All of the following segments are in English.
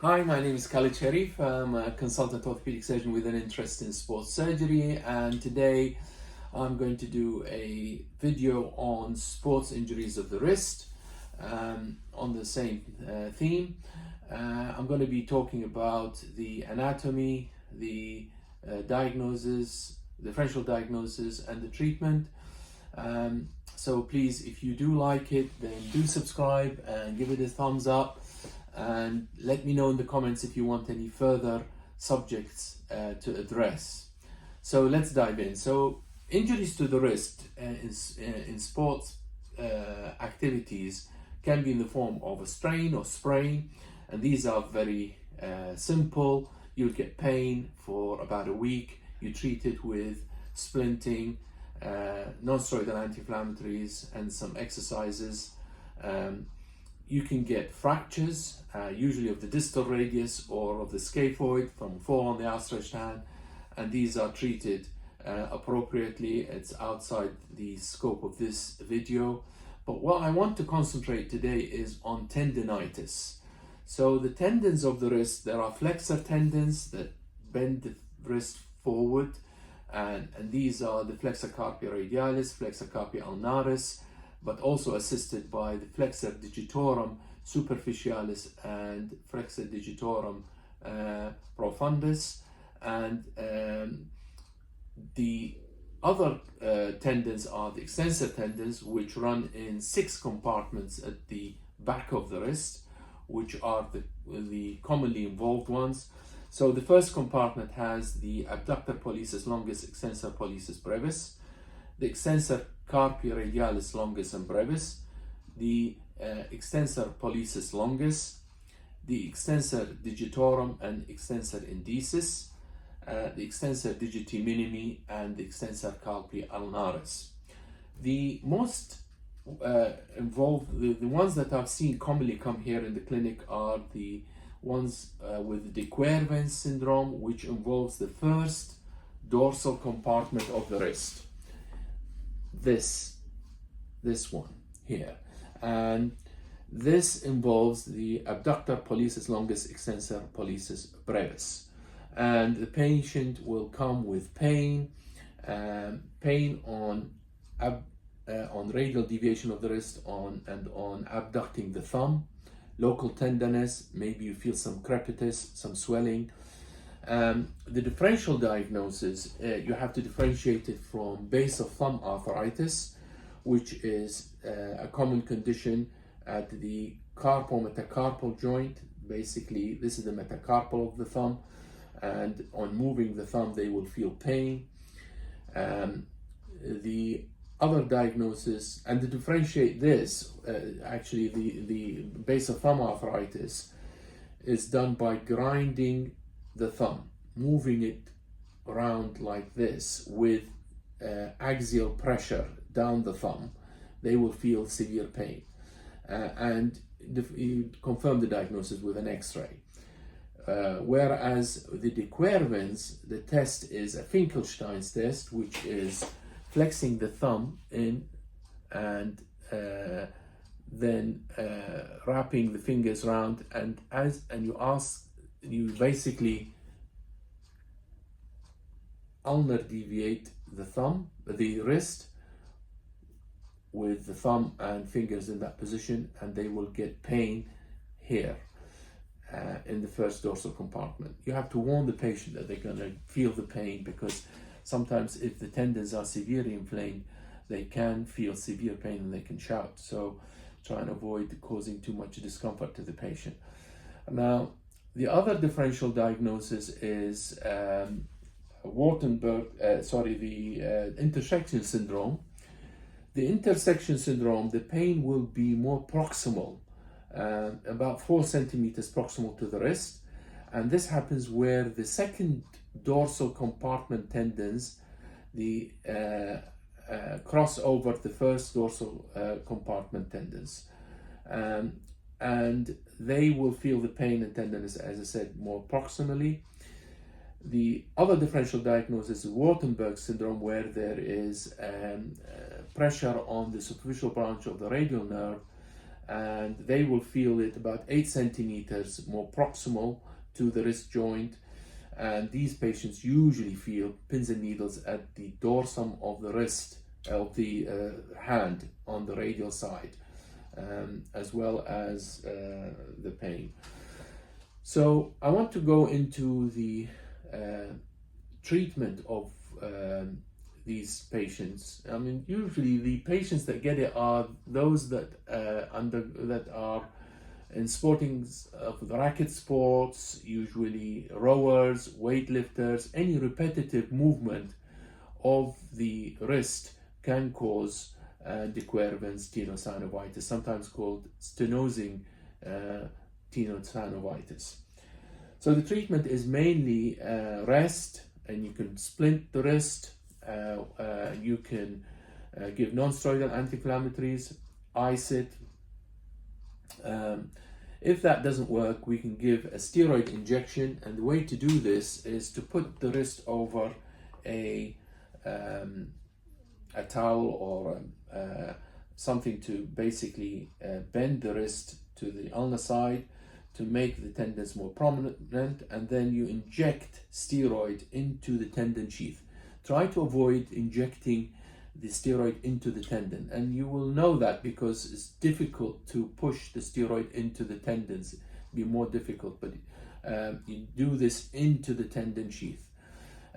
Hi, my name is Khalid Sharif. I'm a consultant orthopedic surgeon with an interest in sports surgery, and today I'm going to do a video on sports injuries of the wrist on the same theme. I'm going to be talking about the anatomy, the diagnosis, differential diagnosis, and the treatment. So please, if you do like it, then do subscribe and give it a thumbs up. And let me know in the comments if you want any further subjects to address. So let's dive in. So injuries to the wrist in sports activities can be in the form of a strain or sprain, and these are very simple. You'll get pain for about a week. You treat it with splinting, non-steroidal anti-inflammatories, and some exercises. You can get fractures, usually of the distal radius or of the scaphoid from fall on the outstretched hand, and these are treated appropriately. It's outside the scope of this video, but what I want to concentrate today is on tendinitis. So the tendons of the wrist, there are flexor tendons that bend the wrist forward, and these are the flexor carpi radialis, flexor carpi ulnaris, but also assisted by the flexor digitorum superficialis and flexor digitorum profundus. And the other tendons are the extensor tendons, which run in 6 compartments at the back of the wrist, which are the commonly involved ones. So the first compartment has the abductor pollicis longus, extensor pollicis brevis, the extensor carpi radialis longus and brevis, the extensor pollicis longus, the extensor digitorum and extensor indicis, the extensor digiti minimi, and the extensor carpi ulnaris. The most involved, the ones that I've seen commonly come here in the clinic are the ones with de Quervain syndrome, which involves the first dorsal compartment of the wrist. This one here, and this involves the abductor pollicis longus, extensor pollicis brevis, and the patient will come with pain on radial deviation of the wrist, on abducting the thumb, local tenderness, maybe you feel some crepitus, some swelling. The differential diagnosis, you have to differentiate it from base of thumb arthritis, which is a common condition at the carpometacarpal joint. Basically, this is the metacarpal of the thumb, and on moving the thumb, they will feel pain. The other diagnosis, and to differentiate this, actually the base of thumb arthritis is done by grinding the thumb, moving it around like this with axial pressure down the thumb. They will feel severe pain, and you confirm the diagnosis with an x-ray. Whereas the de Quervain's, the test is a Finkelstein's test, which is flexing the thumb in and then wrapping the fingers around, and you basically ulnar deviate the wrist with the thumb and fingers in that position, and they will get pain here in the first dorsal compartment. You have to warn the patient that they're going to feel the pain, because sometimes if the tendons are severely inflamed, they can feel severe pain and they can shout. So try and avoid causing too much discomfort to the patient. Now, the other differential diagnosis is the intersection syndrome. The intersection syndrome, the pain will be more proximal, about 4 centimeters proximal to the wrist, and this happens where the second dorsal compartment tendons cross over the first dorsal compartment tendons, and they will feel the pain and tenderness, as I said, more proximally. The other differential diagnosis is Wartenberg syndrome, where there is pressure on the superficial branch of the radial nerve, and they will feel it about 8 centimeters more proximal to the wrist joint. And these patients usually feel pins and needles at the dorsum of the wrist, of the hand on the radial side, as well as the pain. So I want to go into the treatment of these patients. I mean, usually the patients that get it are those that are in sporting of the racket sports, usually rowers, weightlifters. Any repetitive movement of the wrist can cause dequervens tenosynovitis, sometimes called stenosing tenosynovitis. So the treatment is mainly rest, and you can splint the wrist. You can give non-steroidal anti-inflammatories, ice it. If that doesn't work, we can give a steroid injection, and the way to do this is to put the wrist over a towel or something to basically bend the wrist to the ulnar side to make the tendons more prominent, and then you inject steroid into the tendon sheath. Try to avoid injecting the steroid into the tendon, and you will know that because it's difficult to push the steroid into the tendons. It'll be more difficult, but you do this into the tendon sheath.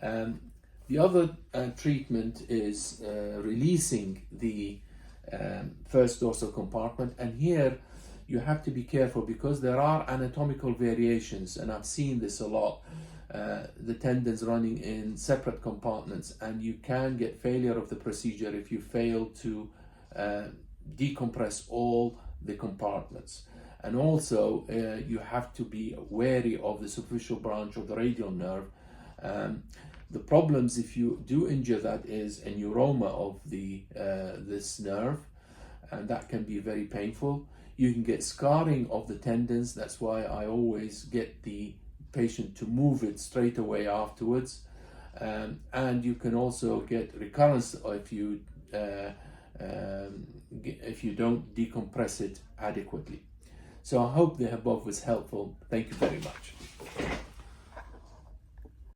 The other treatment is releasing the first dorsal compartment, and here you have to be careful because there are anatomical variations, and I've seen this a lot. The tendons running in separate compartments, and you can get failure of the procedure if you fail to decompress all the compartments. And also you have to be wary of the superficial branch of the radial nerve. The problems if you do injure that is a neuroma of this nerve, and that can be very painful. You can get scarring of the tendons. That's why I always get the patient to move it straight away afterwards. And you can also get recurrence if you don't decompress it adequately. So I hope the above was helpful. Thank you very much.